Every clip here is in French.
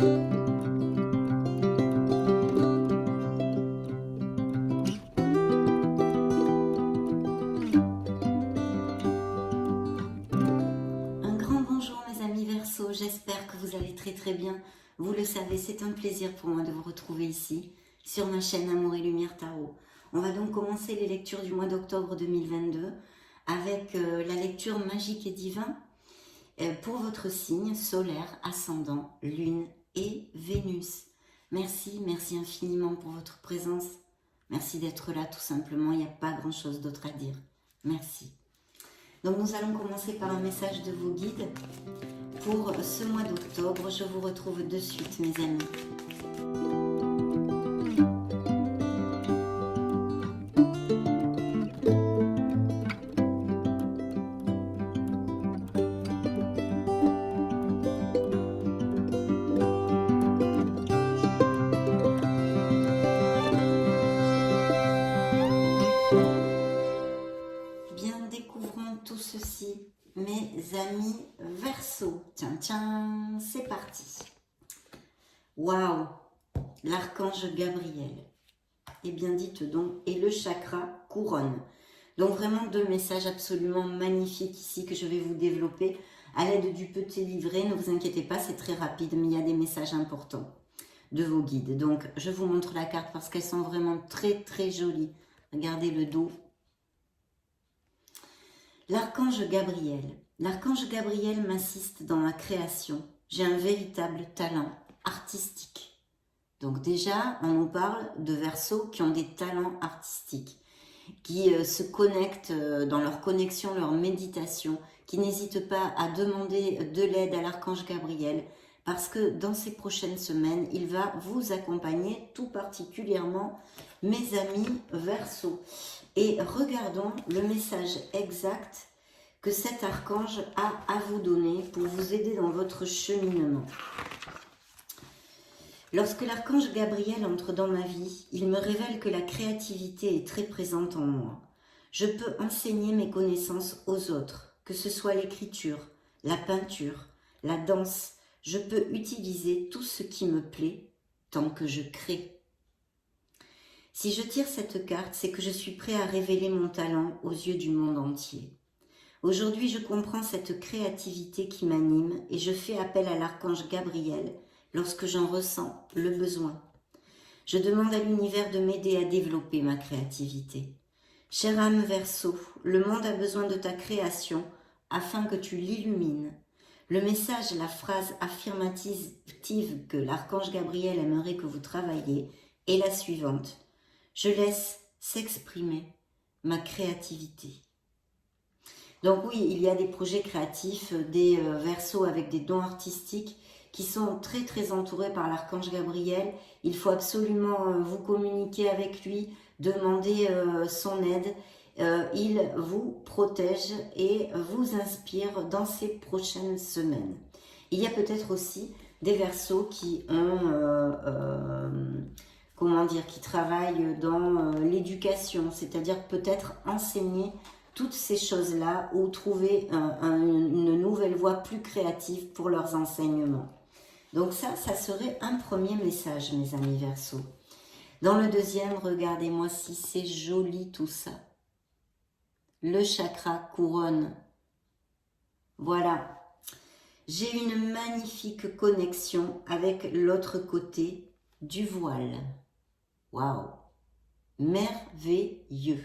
Un grand bonjour mes amis Verseau, j'espère que vous allez très bien. Vous le savez, c'est un plaisir pour moi de vous retrouver ici, sur ma chaîne Amour et Lumière Tarot. On va donc commencer les lectures du mois d'octobre 2022 avec la lecture magique et divin pour votre signe solaire, ascendant, lune et Vénus. Merci infiniment pour votre présence. Merci d'être là tout simplement, il n'y a pas grand chose d'autre à dire. Merci. Donc nous allons commencer par un message de vos guides pour ce mois d'octobre. Je vous retrouve de suite mes amis. Mes amis Verseau, tiens, c'est parti. Waouh, l'archange Gabriel. Eh bien, dites donc, et le chakra couronne. Donc vraiment deux messages absolument magnifiques ici que je vais vous développer à l'aide du petit livret. Ne vous inquiétez pas, c'est très rapide, mais il y a des messages importants de vos guides. Donc, je vous montre la carte parce qu'elles sont vraiment très jolies. Regardez le dos. L'archange Gabriel. L'archange Gabriel m'assiste dans ma création. J'ai un véritable talent artistique. Donc déjà, on nous parle de Verseaux qui ont des talents artistiques, qui se connectent dans leur connexion, leur méditation, qui n'hésitent pas à demander de l'aide à l'archange Gabriel, parce que dans ces prochaines semaines, il va vous accompagner tout particulièrement, mes amis Verseaux. Et regardons le message exact que cet archange a à vous donner pour vous aider dans votre cheminement. Lorsque l'archange Gabriel entre dans ma vie, il me révèle que la créativité est très présente en moi. Je peux enseigner mes connaissances aux autres, que ce soit l'écriture, la peinture, la danse. Je peux utiliser tout ce qui me plaît tant que je crée. Si je tire cette carte, c'est que je suis prêt à révéler mon talent aux yeux du monde entier. Aujourd'hui, je comprends cette créativité qui m'anime et je fais appel à l'archange Gabriel lorsque j'en ressens le besoin. Je demande à l'univers de m'aider à développer ma créativité. Chère âme Verseau, le monde a besoin de ta création afin que tu l'illumines. Le message, la phrase affirmative que l'archange Gabriel aimerait que vous travailliez est la suivante. Je laisse s'exprimer ma créativité. Donc oui, il y a des projets créatifs, des Verseaux avec des dons artistiques qui sont très entourés par l'archange Gabriel. Il faut absolument vous communiquer avec lui, demander son aide. Il vous protège et vous inspire dans ces prochaines semaines. Il y a peut-être aussi des Verseaux qui ont... qui travaillent dans l'éducation, c'est-à-dire peut-être enseigner toutes ces choses-là ou trouver une nouvelle voie plus créative pour leurs enseignements. Donc ça serait un premier message, mes amis Verseaux. Dans le deuxième, regardez-moi si c'est joli tout ça. Le chakra couronne. Voilà. J'ai une magnifique connexion avec l'autre côté du voile. Waouh! Merveilleux!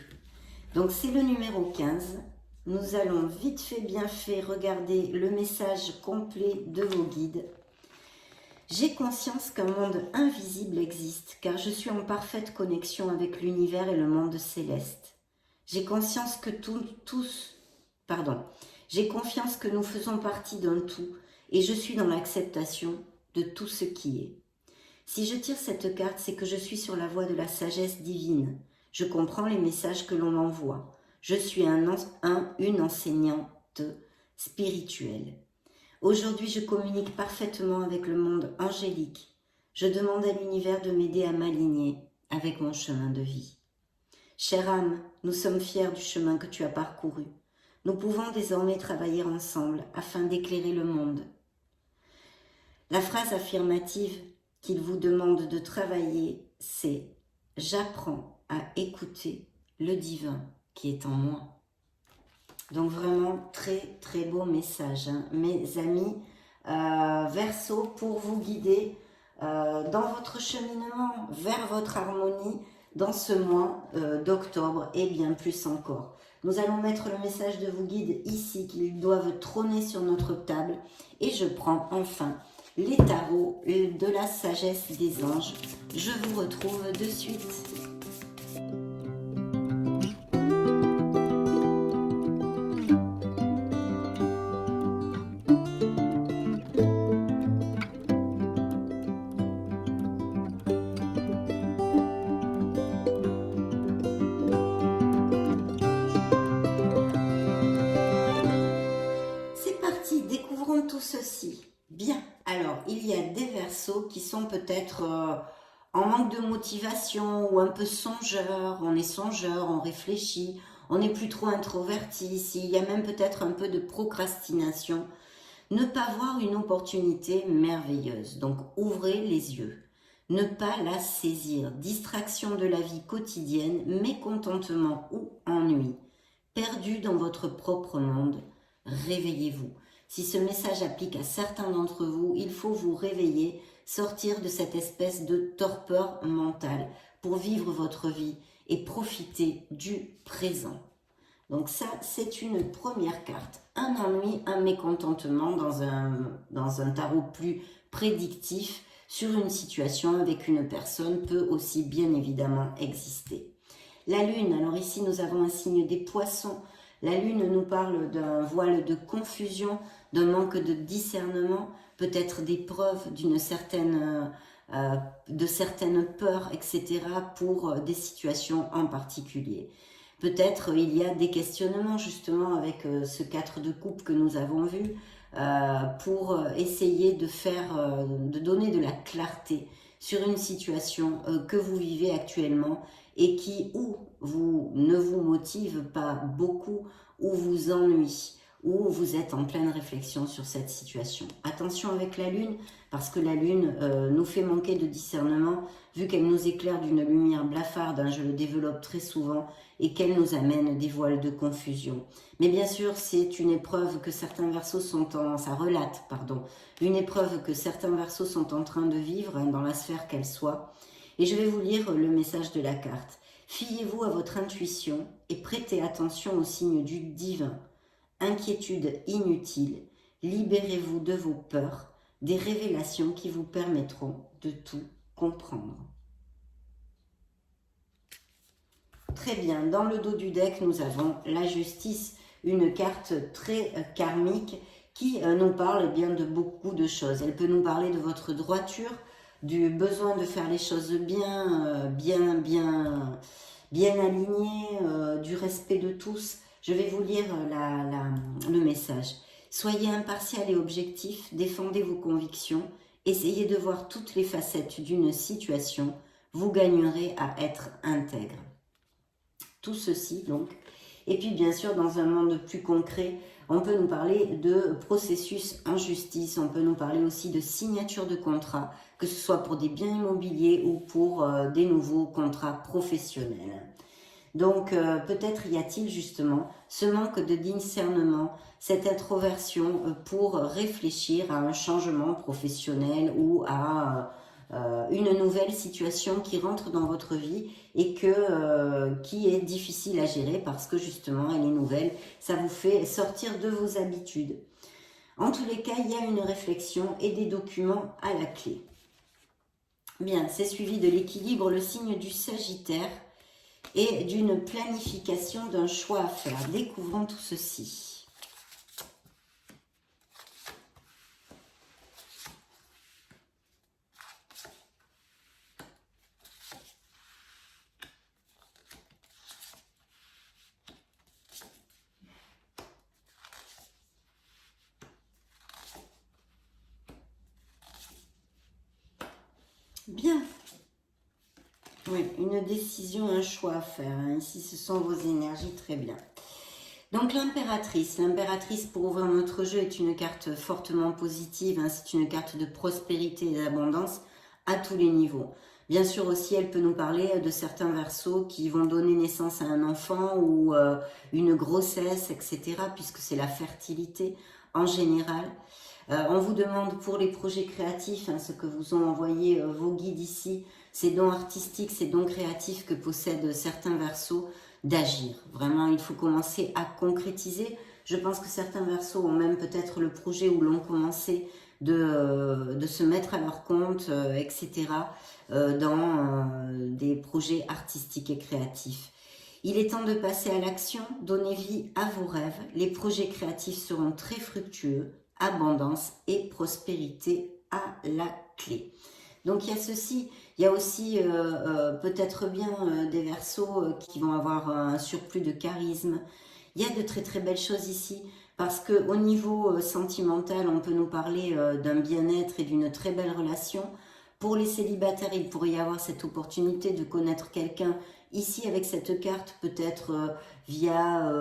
Donc c'est le numéro 15. Nous allons vite fait, bien fait, regarder le message complet de vos guides. J'ai conscience qu'un monde invisible existe, car je suis en parfaite connexion avec l'univers et le monde céleste. J'ai conscience que j'ai confiance que nous faisons partie d'un tout, et je suis dans l'acceptation de tout ce qui est. Si je tire cette carte, c'est que je suis sur la voie de la sagesse divine. Je comprends les messages que l'on m'envoie. Je suis une enseignante spirituelle. Aujourd'hui, je communique parfaitement avec le monde angélique. Je demande à l'univers de m'aider à m'aligner avec mon chemin de vie. Chère âme, nous sommes fiers du chemin que tu as parcouru. Nous pouvons désormais travailler ensemble afin d'éclairer le monde. La phrase affirmative qu'il vous demande de travailler, c'est « J'apprends à écouter le divin qui est en moi ». Donc vraiment, très très beau message, hein, mes amis Verseau, pour vous guider dans votre cheminement vers votre harmonie dans ce mois d'octobre et bien plus encore. Nous allons mettre le message de vos guides ici, qu'ils doivent trôner sur notre table. Et je prends enfin les tarots de la sagesse des anges. Je vous retrouve de suite. Découvrons tout ceci. Bien, alors il y a des Verseaux qui sont peut-être en manque de motivation ou un peu songeurs. On est songeur, on réfléchit, on n'est plus trop introverti ici. Il y a même peut-être un peu de procrastination. Ne pas voir une opportunité merveilleuse. Donc ouvrez les yeux. Ne pas la saisir. Distraction de la vie quotidienne, mécontentement ou ennui. Perdu dans votre propre monde. Réveillez-vous. Si ce message applique à certains d'entre vous, il faut vous réveiller, sortir de cette espèce de torpeur mentale pour vivre votre vie et profiter du présent. Donc ça, c'est une première carte. Un ennui, un mécontentement dans un tarot plus prédictif sur une situation avec une personne peut aussi bien évidemment exister. La lune, alors ici nous avons un signe des poissons. La lune nous parle d'un voile de confusion, d'un manque de discernement, peut-être d'épreuve, de certaines peurs, etc. pour des situations en particulier. Peut-être il y a des questionnements justement avec ce 4 de coupe que nous avons vu pour essayer de donner de la clarté sur une situation que vous vivez actuellement et qui ne vous motive pas beaucoup, ou vous ennuie, ou vous êtes en pleine réflexion sur cette situation. Attention avec la lune, parce que la lune nous fait manquer de discernement, vu qu'elle nous éclaire d'une lumière blafarde, hein, je le développe très souvent, et qu'elle nous amène des voiles de confusion. Mais bien sûr, c'est une épreuve que certains Verseaux une épreuve que certains Verseaux sont en train de vivre, hein, dans la sphère qu'elle soit. Et je vais vous lire le message de la carte. Fiez-vous à votre intuition et prêtez attention aux signes du divin. Inquiétude inutile, libérez-vous de vos peurs, des révélations qui vous permettront de tout comprendre. Très bien, dans le dos du deck, nous avons la justice, une carte très karmique qui nous parle bien de beaucoup de choses. Elle peut nous parler de votre droiture, du besoin de faire les choses bien alignées, du respect de tous. Je vais vous lire le message. Soyez impartial et objectif, défendez vos convictions, essayez de voir toutes les facettes d'une situation, vous gagnerez à être intègre. Tout ceci donc. Et puis bien sûr, dans un monde plus concret, on peut nous parler de processus en justice, on peut nous parler aussi de signature de contrat, que ce soit pour des biens immobiliers ou pour des nouveaux contrats professionnels. Donc peut-être y a-t-il justement ce manque de discernement, cette introversion pour réfléchir à un changement professionnel ou à une nouvelle situation qui rentre dans votre vie et qui est difficile à gérer parce que justement elle est nouvelle, ça vous fait sortir de vos habitudes. En tous les cas, il y a une réflexion et des documents à la clé. Bien, c'est suivi de l'équilibre, le signe du Sagittaire et d'une planification d'un choix à faire. Découvrons tout ceci. Bien. Oui, une décision, un choix à faire. Ici, ce sont vos énergies, très bien. Donc l'impératrice pour ouvrir notre jeu est une carte fortement positive, hein, c'est une carte de prospérité et d'abondance à tous les niveaux. Bien sûr aussi elle peut nous parler de certains verseaux qui vont donner naissance à un enfant ou une grossesse, etc. puisque c'est la fertilité en général. On vous demande pour les projets créatifs, hein, ce que vous ont envoyé vos guides ici, ces dons artistiques, ces dons créatifs que possèdent certains verseaux, d'agir. Vraiment, il faut commencer à concrétiser. Je pense que certains verseaux ont même peut-être le projet où l'on commencé de se mettre à leur compte, etc. Dans des projets artistiques et créatifs. Il est temps de passer à l'action, donnez vie à vos rêves. Les projets créatifs seront très fructueux, abondance et prospérité à la clé. Donc il y a ceci, il y a aussi peut-être bien des verseaux qui vont avoir un surplus de charisme. Il y a de très très belles choses ici parce qu'au niveau sentimental, on peut nous parler d'un bien-être et d'une très belle relation. Pour les célibataires, il pourrait y avoir cette opportunité de connaître quelqu'un ici avec cette carte, peut-être via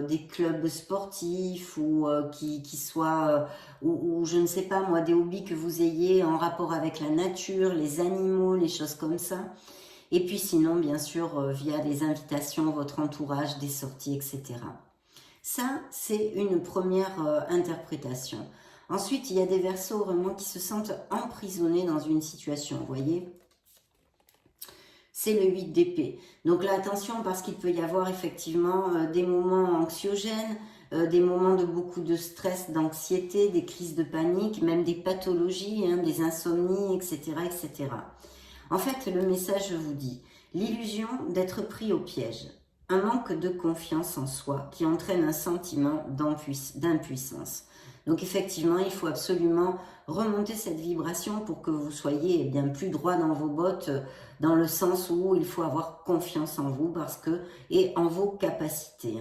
des clubs sportifs ou qui soient, ou je ne sais pas moi, des hobbies que vous ayez en rapport avec la nature, les animaux, les choses comme ça. Et puis sinon, bien sûr, via des invitations, votre entourage, des sorties, etc. Ça, c'est une première interprétation. Ensuite, il y a des verseaux vraiment qui se sentent emprisonnés dans une situation, vous voyez. C'est le 8 d'épée. Donc là, attention, parce qu'il peut y avoir effectivement des moments anxiogènes, des moments de beaucoup de stress, d'anxiété, des crises de panique, même des pathologies, hein, des insomnies, etc., etc. En fait, le message vous dit l'illusion d'être pris au piège, un manque de confiance en soi qui entraîne un sentiment d'impuissance. Donc effectivement, il faut absolument remonter cette vibration pour que vous soyez bien plus droit dans vos bottes, dans le sens où il faut avoir confiance en vous parce que et en vos capacités.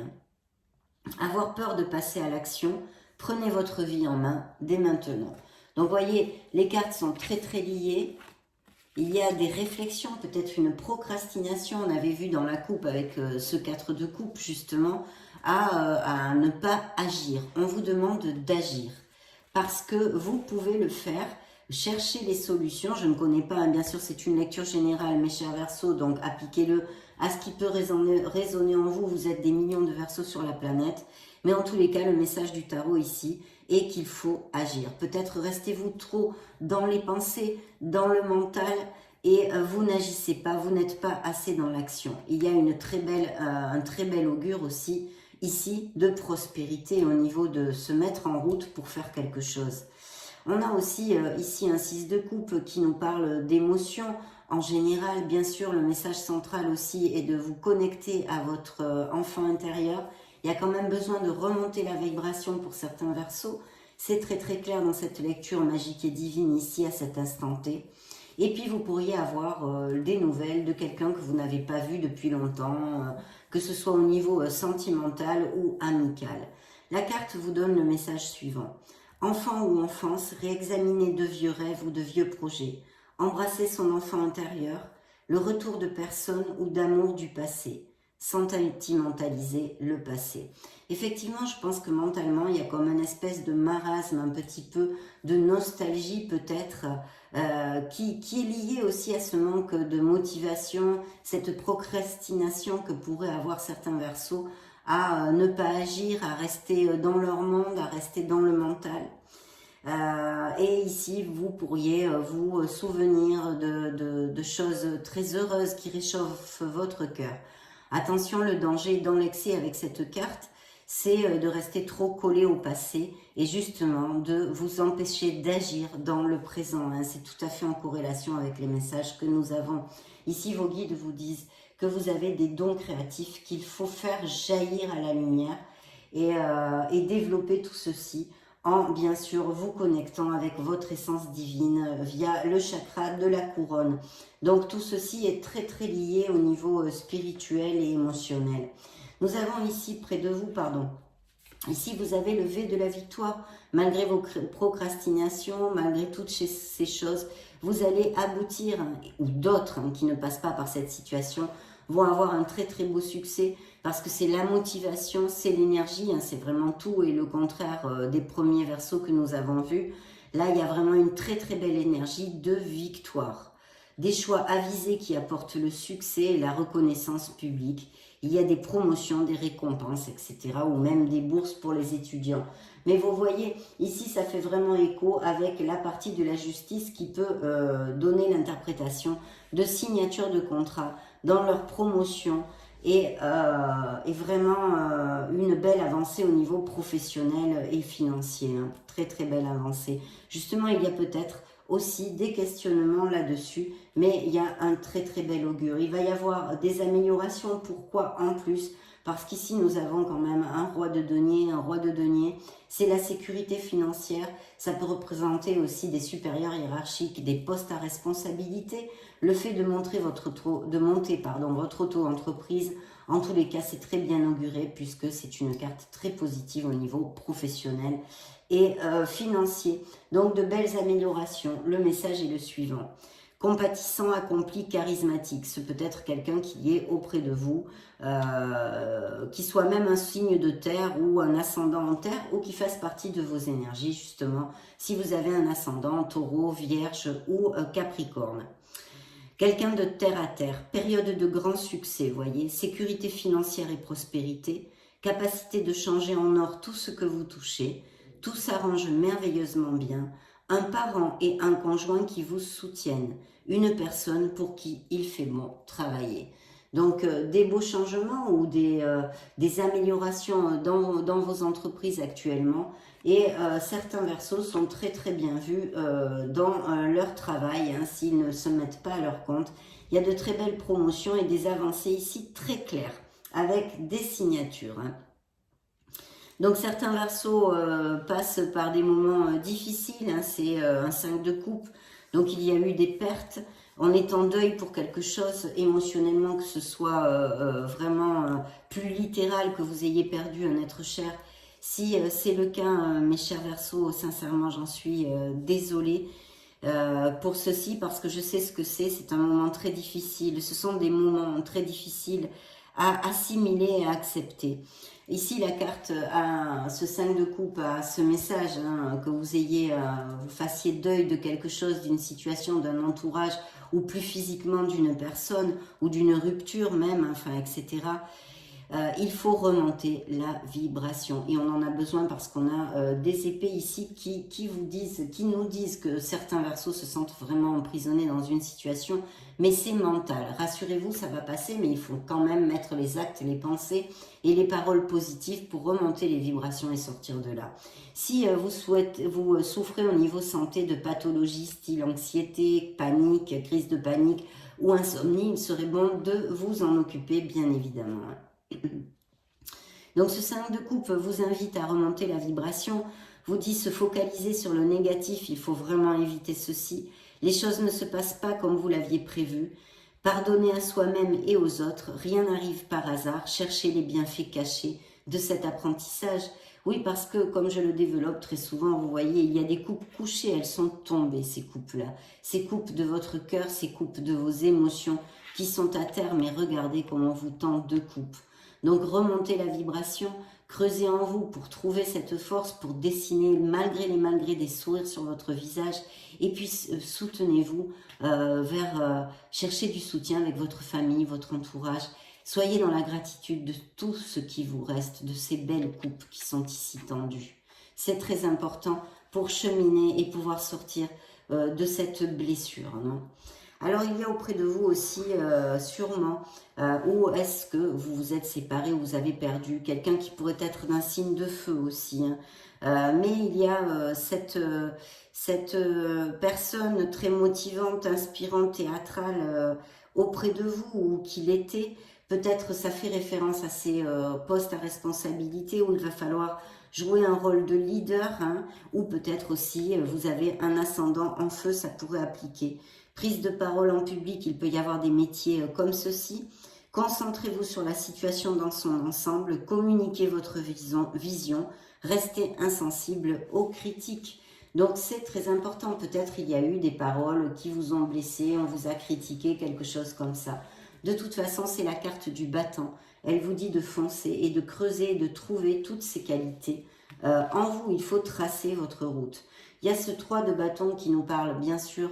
Avoir peur de passer à l'action, prenez votre vie en main dès maintenant. Donc vous voyez, les cartes sont très très liées. Il y a des réflexions, peut-être une procrastination, on avait vu dans la coupe avec ce 4 de coupe justement, à ne pas agir. On vous demande d'agir parce que vous pouvez le faire, chercher les solutions. Je ne connais pas, hein, bien sûr c'est une lecture générale mes chers Verseaux, donc appliquez-le à ce qui peut résonner en vous. Vous êtes des millions de Verseaux sur la planète, mais en tous les cas le message du tarot ici est qu'il faut agir. Peut-être restez-vous trop dans les pensées, dans le mental, et vous n'agissez pas, vous n'êtes pas assez dans l'action. Il y a un très bel augure aussi ici de prospérité au niveau de se mettre en route pour faire quelque chose. On a aussi ici un 6 de coupe qui nous parle d'émotions. En général, bien sûr, le message central aussi est de vous connecter à votre enfant intérieur. Il y a quand même besoin de remonter la vibration pour certains Verseaux. C'est très très clair dans cette lecture magique et divine ici à cet instant T. Et puis vous pourriez avoir des nouvelles de quelqu'un que vous n'avez pas vu depuis longtemps, que ce soit au niveau sentimental ou amical. La carte vous donne le message suivant. Enfant ou enfance, réexaminez de vieux rêves ou de vieux projets. Embrassez son enfant intérieur, le retour de personnes ou d'amour du passé. Sentimentaliser le passé. Effectivement, je pense que mentalement, il y a comme une espèce de marasme, un petit peu de nostalgie peut-être, qui est liée aussi à ce manque de motivation, cette procrastination que pourraient avoir certains Verseaux à ne pas agir, à rester dans leur monde, à rester dans le mental. Et ici, vous pourriez vous souvenir de choses très heureuses qui réchauffent votre cœur. Attention, le danger dans l'excès avec cette carte, c'est de rester trop collé au passé et justement de vous empêcher d'agir dans le présent. Hein. C'est tout à fait en corrélation avec les messages que nous avons. Ici, vos guides vous disent que vous avez des dons créatifs qu'il faut faire jaillir à la lumière et développer tout ceci en bien sûr vous connectant avec votre essence divine via le chakra de la couronne. Donc tout ceci est très très lié au niveau spirituel et émotionnel. Nous avons ici près de vous, ici vous avez le V de la victoire. Malgré vos procrastinations, malgré toutes ces choses, vous allez aboutir, ou d'autres qui ne passent pas par cette situation, vont avoir un très très beau succès parce que c'est la motivation, c'est l'énergie, hein, c'est vraiment tout et le contraire des premiers Verseaux que nous avons vus. Là, il y a vraiment une très très belle énergie de victoire. Des choix avisés qui apportent le succès et la reconnaissance publique. Il y a des promotions, des récompenses, etc. ou même des bourses pour les étudiants. Mais vous voyez, ici, ça fait vraiment écho avec la partie de la justice qui peut donner l'interprétation de signature de contrat dans leur promotion et vraiment une belle avancée au niveau professionnel et financier. Hein. Très, très belle avancée. Justement, il y a peut-être aussi des questionnements là-dessus, mais il y a un très très bel augure. Il va y avoir des améliorations. Pourquoi en plus? Parce qu'ici nous avons quand même un roi de denier, c'est la sécurité financière, ça peut représenter aussi des supérieurs hiérarchiques, des postes à responsabilité, le fait de monter votre auto-entreprise, en tous les cas c'est très bien auguré puisque c'est une carte très positive au niveau professionnel et financier. Donc de belles améliorations. Le message est le suivant. Compatissant, accompli, charismatique. Ce peut être quelqu'un qui est auprès de vous, qui soit même un signe de terre ou un ascendant en terre ou qui fasse partie de vos énergies justement. Si vous avez un ascendant Taureau, Vierge ou Capricorne. Quelqu'un de terre à terre. Période de grand succès, voyez. Sécurité financière et prospérité. Capacité de changer en or tout ce que vous touchez. Tout s'arrange merveilleusement bien. Un parent et un conjoint qui vous soutiennent. Une personne pour qui il fait bon travailler. Donc, des beaux changements ou des améliorations dans vos entreprises actuellement. Et certains Verseaux sont très très bien vus dans leur travail, hein, s'ils ne se mettent pas à leur compte. Il y a de très belles promotions et des avancées ici très claires, avec des signatures. Hein. Donc certains Verseaux passent par des moments difficiles, hein, c'est un 5 de coupe, donc il y a eu des pertes, on est en deuil pour quelque chose émotionnellement, que ce soit vraiment plus littéral, que vous ayez perdu un être cher. Si c'est le cas, mes chers Verseaux, sincèrement j'en suis désolée pour ceci, parce que je sais ce que c'est un moment très difficile, ce sont des moments très difficiles à assimiler et à accepter. Ici, la carte a ce 5 de coupe, a ce message, hein, que vous ayez, vous fassiez deuil de quelque chose, d'une situation, d'un entourage, ou plus physiquement d'une personne, ou d'une rupture même, enfin, etc. Il faut remonter la vibration et on en a besoin parce qu'on a des épées ici qui nous disent que certains Verseaux se sentent vraiment emprisonnés dans une situation, mais c'est mental. Rassurez-vous, ça va passer, mais il faut quand même mettre les actes, les pensées et les paroles positives pour remonter les vibrations et sortir de là. Si vous souffrez au niveau santé de pathologies style anxiété, panique, crise de panique ou insomnie, il serait bon de vous en occuper, bien évidemment. Donc ce 5 de coupe vous invite à remonter la vibration, vous dit se focaliser sur le négatif, il faut vraiment éviter ceci. Les choses ne se passent pas comme vous l'aviez prévu. Pardonner à soi-même et aux autres, rien n'arrive par hasard, cherchez les bienfaits cachés de cet apprentissage. Oui, parce que comme je le développe très souvent, vous voyez, il y a des coupes couchées, elles sont tombées ces coupes-là. Ces coupes de votre cœur, ces coupes de vos émotions qui sont à terre, mais regardez comment vous tend deux coupes. Donc remontez la vibration, creusez en vous pour trouver cette force, pour dessiner malgré les malgrés des sourires sur votre visage. Et puis soutenez-vous chercher du soutien avec votre famille, votre entourage. Soyez dans la gratitude de tout ce qui vous reste, de ces belles coupes qui sont ici tendues. C'est très important pour cheminer et pouvoir sortir de cette blessure, non ? Alors, il y a auprès de vous aussi, sûrement, où est-ce que vous vous êtes séparés, ou vous avez perdu quelqu'un qui pourrait être d'un signe de feu aussi. Hein. Mais il y a cette personne très motivante, inspirante, théâtrale auprès de vous, ou qui l'était. Peut-être ça fait référence à ces postes à responsabilité où il va falloir jouer un rôle de leader, hein, ou peut-être aussi vous avez un ascendant en feu, ça pourrait appliquer. Prise de parole en public, il peut y avoir des métiers comme ceci. Concentrez-vous sur la situation dans son ensemble, communiquez votre vision, restez insensible aux critiques. Donc c'est très important, peut-être il y a eu des paroles qui vous ont blessé, on vous a critiqué, quelque chose comme ça. De toute façon, c'est la carte du battant. Elle vous dit de foncer et de creuser et de trouver toutes ces qualités. En vous, il faut tracer votre route. Il y a ce 3 de bâton qui nous parle bien sûr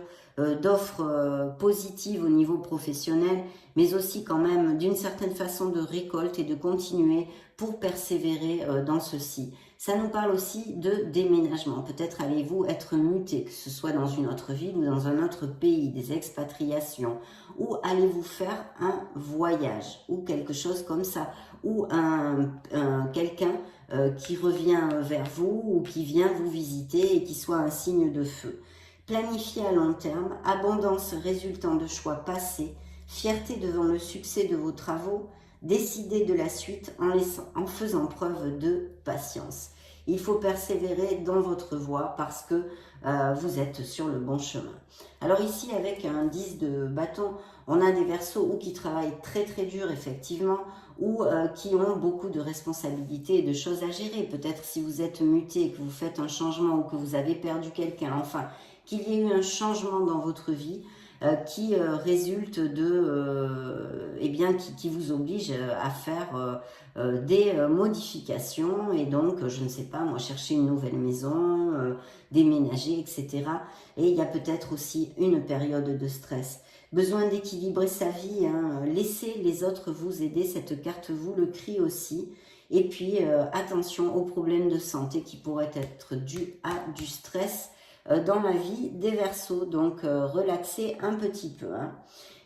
d'offres positives au niveau professionnel, mais aussi quand même d'une certaine façon de récolte et de continuer pour persévérer dans ceci. Ça nous parle aussi de déménagement. Peut-être allez-vous être muté, que ce soit dans une autre ville ou dans un autre pays, des expatriations, ou allez-vous faire un voyage ou quelque chose comme ça, ou quelqu'un qui revient vers vous ou qui vient vous visiter et qui soit un signe de feu. Planifiez à long terme, abondance résultant de choix passés, fierté devant le succès de vos travaux, décidez de la suite en faisant preuve de patience. Il faut persévérer dans votre voie parce que vous êtes sur le bon chemin. Alors ici, avec un 10 de bâton, on a des Verseaux qui travaillent très très dur effectivement, ou qui ont beaucoup de responsabilités et de choses à gérer. Peut-être si vous êtes muté, que vous faites un changement ou que vous avez perdu quelqu'un, enfin, qu'il y ait eu un changement dans votre vie qui résulte de, qui vous oblige à faire des modifications et donc, je ne sais pas, moi, chercher une nouvelle maison, déménager, etc. Et il y a peut-être aussi une période de stress. Besoin d'équilibrer sa vie, hein. Laissez les autres vous aider, cette carte vous le crie aussi. Et puis, attention aux problèmes de santé qui pourraient être dus à du stress dans la vie des Verseaux. Donc, relaxez un petit peu. Hein.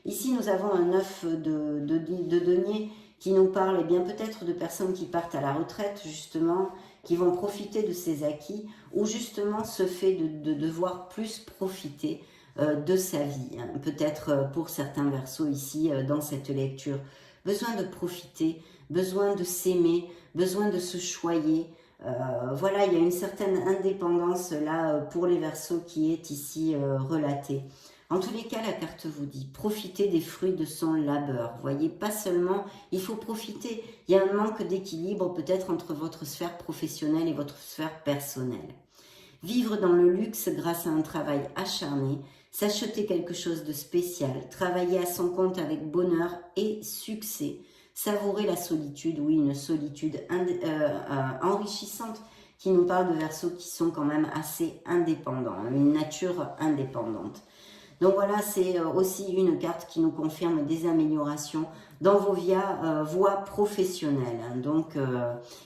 Ici, nous avons un 9 de denier qui nous parle eh bien peut-être de personnes qui partent à la retraite, justement, qui vont profiter de ces acquis, ou justement ce fait de devoir plus profiter de sa vie. Hein. Peut-être pour certains Verseaux ici, dans cette lecture. Besoin de profiter, besoin de s'aimer, besoin de se choyer. Voilà, il y a une certaine indépendance là pour les Verseaux qui est ici relatée. En tous les cas, la carte vous dit, profitez des fruits de son labeur. Vous voyez, pas seulement, il faut profiter. Il y a un manque d'équilibre peut-être entre votre sphère professionnelle et votre sphère personnelle. Vivre dans le luxe grâce à un travail acharné, s'acheter quelque chose de spécial, travailler à son compte avec bonheur et succès, savourer la solitude, oui, une solitude enrichissante qui nous parle de Verseaux qui sont quand même assez indépendants, une nature indépendante. Donc voilà, c'est aussi une carte qui nous confirme des améliorations dans vos voies professionnelles. Hein. Donc,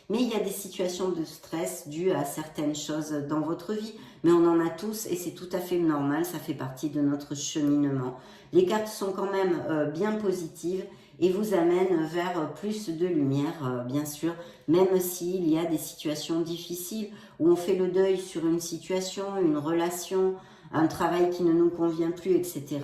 mais il y a des situations de stress dues à certaines choses dans votre vie, mais on en a tous et c'est tout à fait normal, ça fait partie de notre cheminement. Les cartes sont quand même bien positives et vous amènent vers plus de lumière, bien sûr, même s'il y a des situations difficiles où on fait le deuil sur une situation, une relation, un travail qui ne nous convient plus, etc.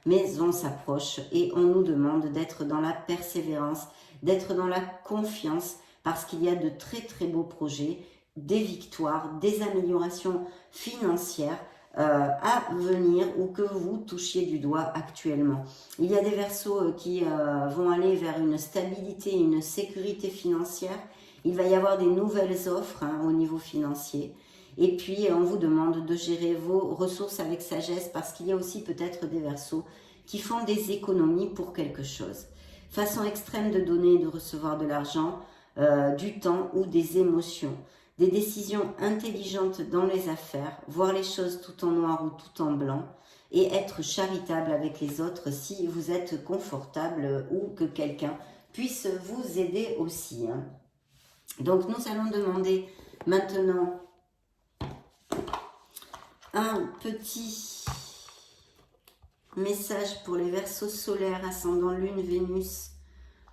Mais on s'approche et on nous demande d'être dans la persévérance, d'être dans la confiance, parce qu'il y a de très très beaux projets, des victoires, des améliorations financières à venir ou que vous touchiez du doigt actuellement. Il y a des Verseaux qui vont aller vers une stabilité, une sécurité financière. Il va y avoir des nouvelles offres au niveau financier. Et puis, on vous demande de gérer vos ressources avec sagesse parce qu'il y a aussi peut-être des Verseaux qui font des économies pour quelque chose. Façon extrême de donner et de recevoir de l'argent, du temps ou des émotions. Des décisions intelligentes dans les affaires, voir les choses tout en noir ou tout en blanc et être charitable avec les autres si vous êtes confortable ou que quelqu'un puisse vous aider aussi. Hein. Donc, nous allons demander maintenant un petit message pour les Verseaux solaires, ascendant Lune, Vénus,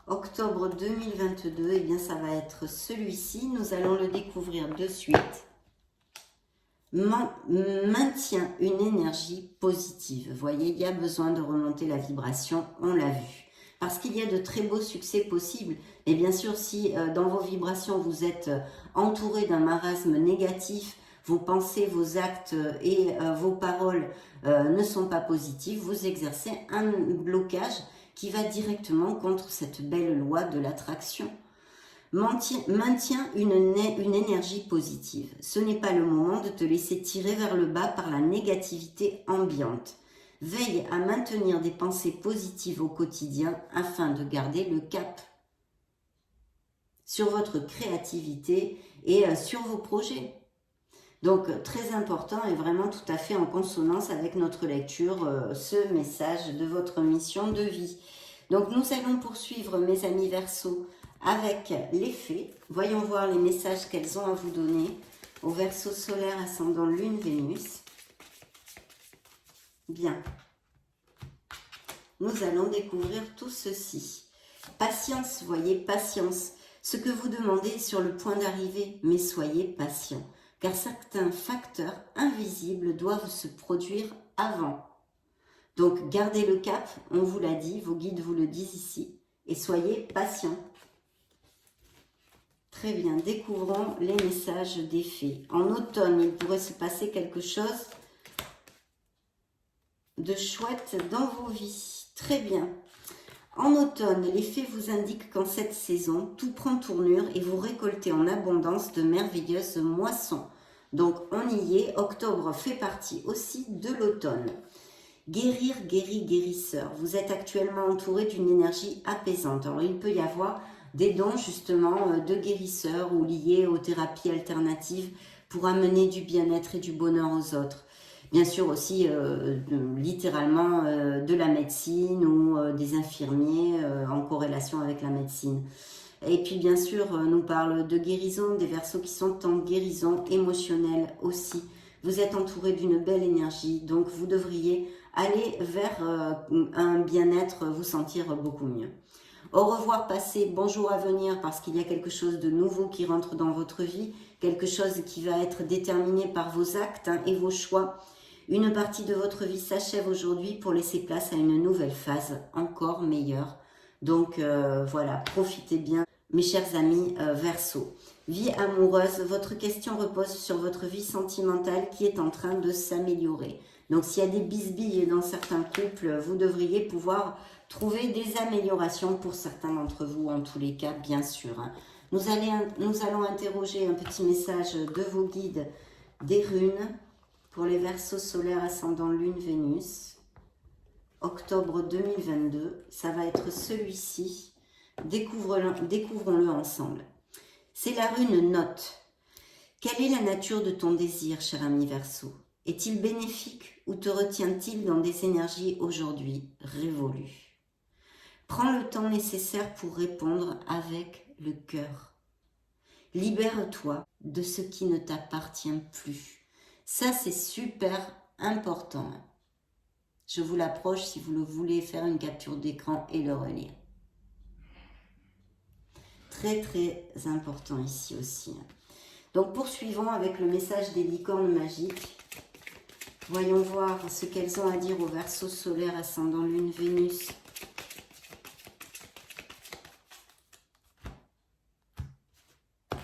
octobre 2022. Eh bien, ça va être celui-ci. Nous allons le découvrir de suite. Maintient une énergie positive. Vous voyez, il y a besoin de remonter la vibration, on l'a vu. Parce qu'il y a de très beaux succès possibles. Et bien sûr, si dans vos vibrations, vous êtes entouré d'un marasme négatif, vos pensées, vos actes et vos paroles ne sont pas positifs, vous exercez un blocage qui va directement contre cette belle loi de l'attraction. Maintiens une énergie positive. Ce n'est pas le moment de te laisser tirer vers le bas par la négativité ambiante. Veille à maintenir des pensées positives au quotidien afin de garder le cap sur votre créativité et sur vos projets. Donc, très important et vraiment tout à fait en consonance avec notre lecture, ce message de votre mission de vie. Donc, nous allons poursuivre, mes amis Verseaux, avec les fées. Voyons voir les messages qu'elles ont à vous donner au Verseau solaire, ascendant Lune, Vénus. Bien. Nous allons découvrir tout ceci. Patience, voyez, patience. Ce que vous demandez est sur le point d'arriver, mais soyez patient, car certains facteurs invisibles doivent se produire avant. Donc, gardez le cap, on vous l'a dit, vos guides vous le disent ici, et soyez patient. Très bien, découvrons les messages des fées. En automne, il pourrait se passer quelque chose de chouette dans vos vies. Très bien. En automne, les fées vous indiquent qu'en cette saison, tout prend tournure et vous récoltez en abondance de merveilleuses moissons. Donc, on y est. Octobre fait partie aussi de l'automne. Guérir, guérisseur. Vous êtes actuellement entouré d'une énergie apaisante. Alors, il peut y avoir des dons justement de guérisseurs ou liés aux thérapies alternatives pour amener du bien-être et du bonheur aux autres. Bien sûr aussi littéralement de la médecine ou des infirmiers en corrélation avec la médecine. Et puis bien sûr, nous parle de guérison, des Verseaux qui sont en guérison émotionnelle aussi. Vous êtes entouré d'une belle énergie, donc vous devriez aller vers un bien-être, vous sentir beaucoup mieux. Au revoir passé, bonjour à venir, parce qu'il y a quelque chose de nouveau qui rentre dans votre vie, quelque chose qui va être déterminé par vos actes et vos choix. Une partie de votre vie s'achève aujourd'hui pour laisser place à une nouvelle phase encore meilleure. Donc voilà, profitez bien, mes chers amis Verseaux. Vie amoureuse, votre question repose sur votre vie sentimentale qui est en train de s'améliorer. Donc s'il y a des bisbilles dans certains couples, vous devriez pouvoir trouver des améliorations pour certains d'entre vous, en tous les cas, bien sûr. Nous allons interroger un petit message de vos guides des runes pour les Verseaux solaires ascendant Lune, Vénus. Octobre 2022, ça va être celui-ci. Découvrons-le ensemble. C'est la rune Note. Quelle est la nature de ton désir, cher ami Verseau? Est-il bénéfique ou te retient-il dans des énergies aujourd'hui révolues? Prends le temps nécessaire pour répondre avec le cœur. Libère-toi de ce qui ne t'appartient plus. Ça, c'est super important. Je vous l'approche si vous le voulez faire une capture d'écran et le relire. Très, très important ici aussi. Donc, poursuivons avec le message des licornes magiques. Voyons voir ce qu'elles ont à dire au Verseau solaire ascendant Lune, Vénus.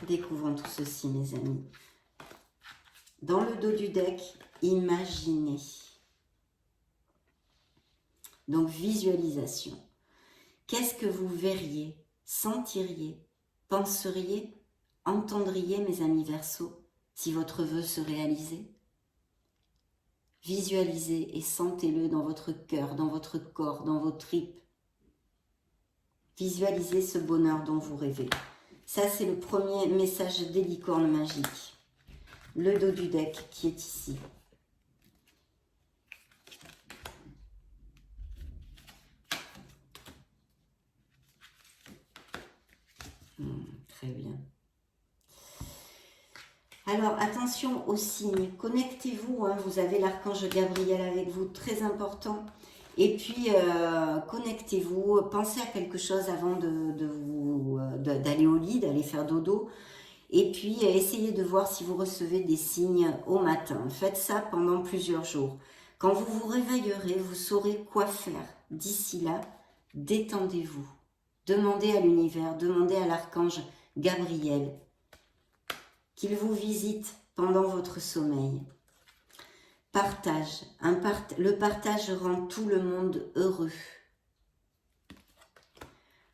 Découvrons tout ceci, mes amis. Dans le dos du deck, imaginez. Donc, visualisation. Qu'est-ce que vous verriez, sentiriez, penseriez, entendriez, mes amis Verseaux, si votre vœu se réalisait? Visualisez et sentez-le dans votre cœur, dans votre corps, dans vos tripes. Visualisez ce bonheur dont vous rêvez. Ça, c'est le premier message des licornes magiques. Le dos du deck qui est ici. Très bien. Alors, attention aux signes. Connectez-vous, vous avez l'archange Gabriel avec vous, très important. Et puis, connectez-vous, pensez à quelque chose avant d'aller au lit, d'aller faire dodo. Et puis, essayez de voir si vous recevez des signes au matin. Faites ça pendant plusieurs jours. Quand vous vous réveillerez, vous saurez quoi faire. D'ici là, détendez-vous. Demandez à l'univers, demandez à l'archange Gabriel qu'il vous visite pendant votre sommeil. Partage. Le partage rend tout le monde heureux.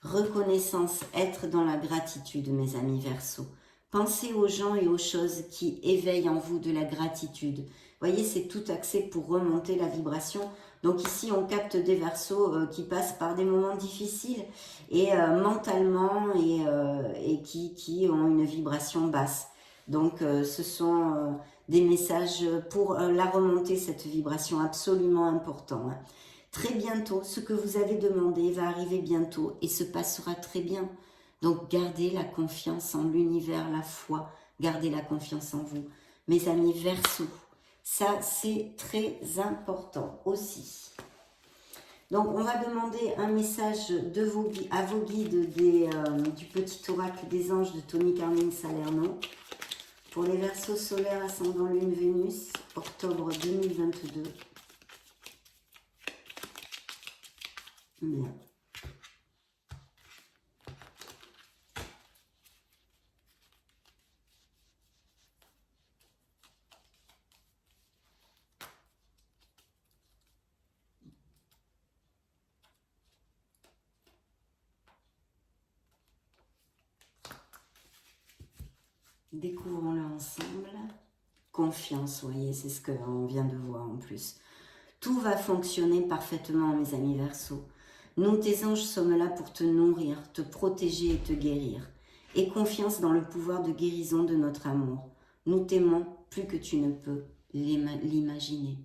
Reconnaissance, être dans la gratitude, mes amis Verseaux. Pensez aux gens et aux choses qui éveillent en vous de la gratitude. Voyez, c'est tout axé pour remonter la vibration Donc ici, on capte des Verseaux qui passent par des moments difficiles et mentalement et qui ont une vibration basse. Donc ce sont des messages pour la remontée, cette vibration absolument importante. Hein. Très bientôt, ce que vous avez demandé va arriver bientôt et se passera très bien. Donc gardez la confiance en l'univers, la foi, gardez la confiance en vous. Mes amis Verseaux, ça c'est très important aussi. Donc on va demander un message à vos guides du petit oracle des anges de Tony Carmine Salerno. Pour les Verseaux solaires ascendant lune Vénus, octobre 2022. Bien. Découvrons-le ensemble. Confiance, vous voyez, c'est ce qu'on vient de voir en plus. Tout va fonctionner parfaitement, mes amis Verseaux. Nous, tes anges, sommes là pour te nourrir, te protéger et te guérir. Aie confiance dans le pouvoir de guérison de notre amour. Nous t'aimons plus que tu ne peux l'imaginer.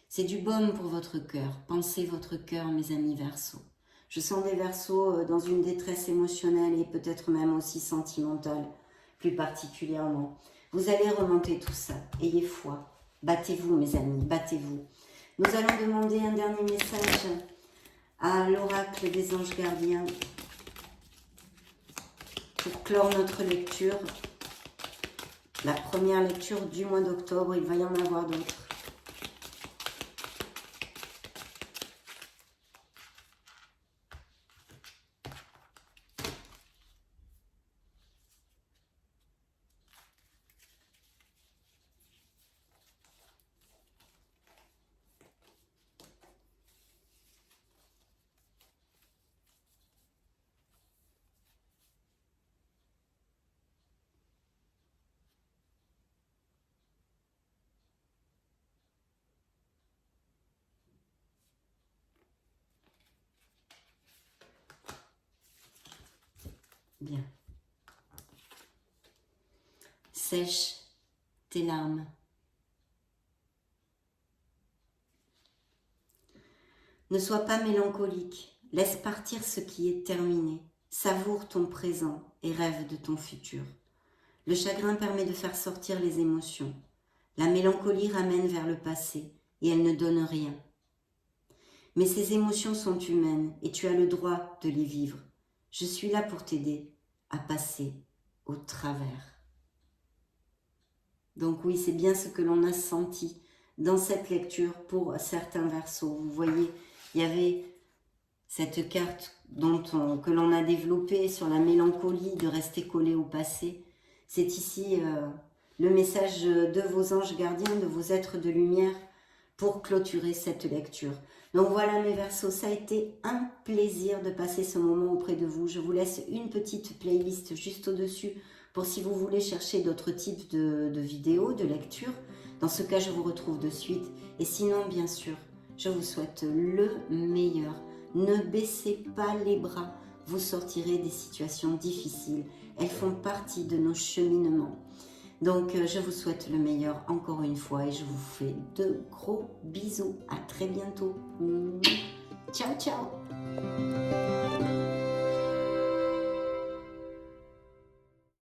C'est du baume pour votre cœur. Pensez votre cœur, mes amis Verseaux. Je sens des Verseaux dans une détresse émotionnelle et peut-être même aussi sentimentale, plus particulièrement. Vous allez remonter tout ça. Ayez foi. Battez-vous, mes amis, battez-vous. Nous allons demander un dernier message à l'oracle des anges gardiens pour clore notre lecture. La première lecture du mois d'octobre, il va y en avoir d'autres. Bien. Sèche tes larmes. Ne sois pas mélancolique. Laisse partir ce qui est terminé. Savoure ton présent et rêve de ton futur. Le chagrin permet de faire sortir les émotions. La mélancolie ramène vers le passé et elle ne donne rien. Mais ces émotions sont humaines et tu as le droit de les vivre. Je suis là pour t'aider à passer au travers. Donc oui, c'est bien ce que l'on a senti dans cette lecture pour certains Verseaux. Vous voyez, il y avait cette carte que l'on a développée sur la mélancolie de rester collé au passé. C'est ici le message de vos anges gardiens, de vos êtres de lumière pour clôturer cette lecture. Donc voilà mes Verseaux, ça a été un plaisir de passer ce moment auprès de vous. Je vous laisse une petite playlist juste au-dessus pour si vous voulez chercher d'autres types de vidéos, de lectures. Dans ce cas, je vous retrouve de suite. Et sinon, bien sûr, je vous souhaite le meilleur. Ne baissez pas les bras. Vous sortirez des situations difficiles. Elles font partie de nos cheminements. Donc, je vous souhaite le meilleur encore une fois et je vous fais de gros bisous. À très bientôt. Ciao, ciao.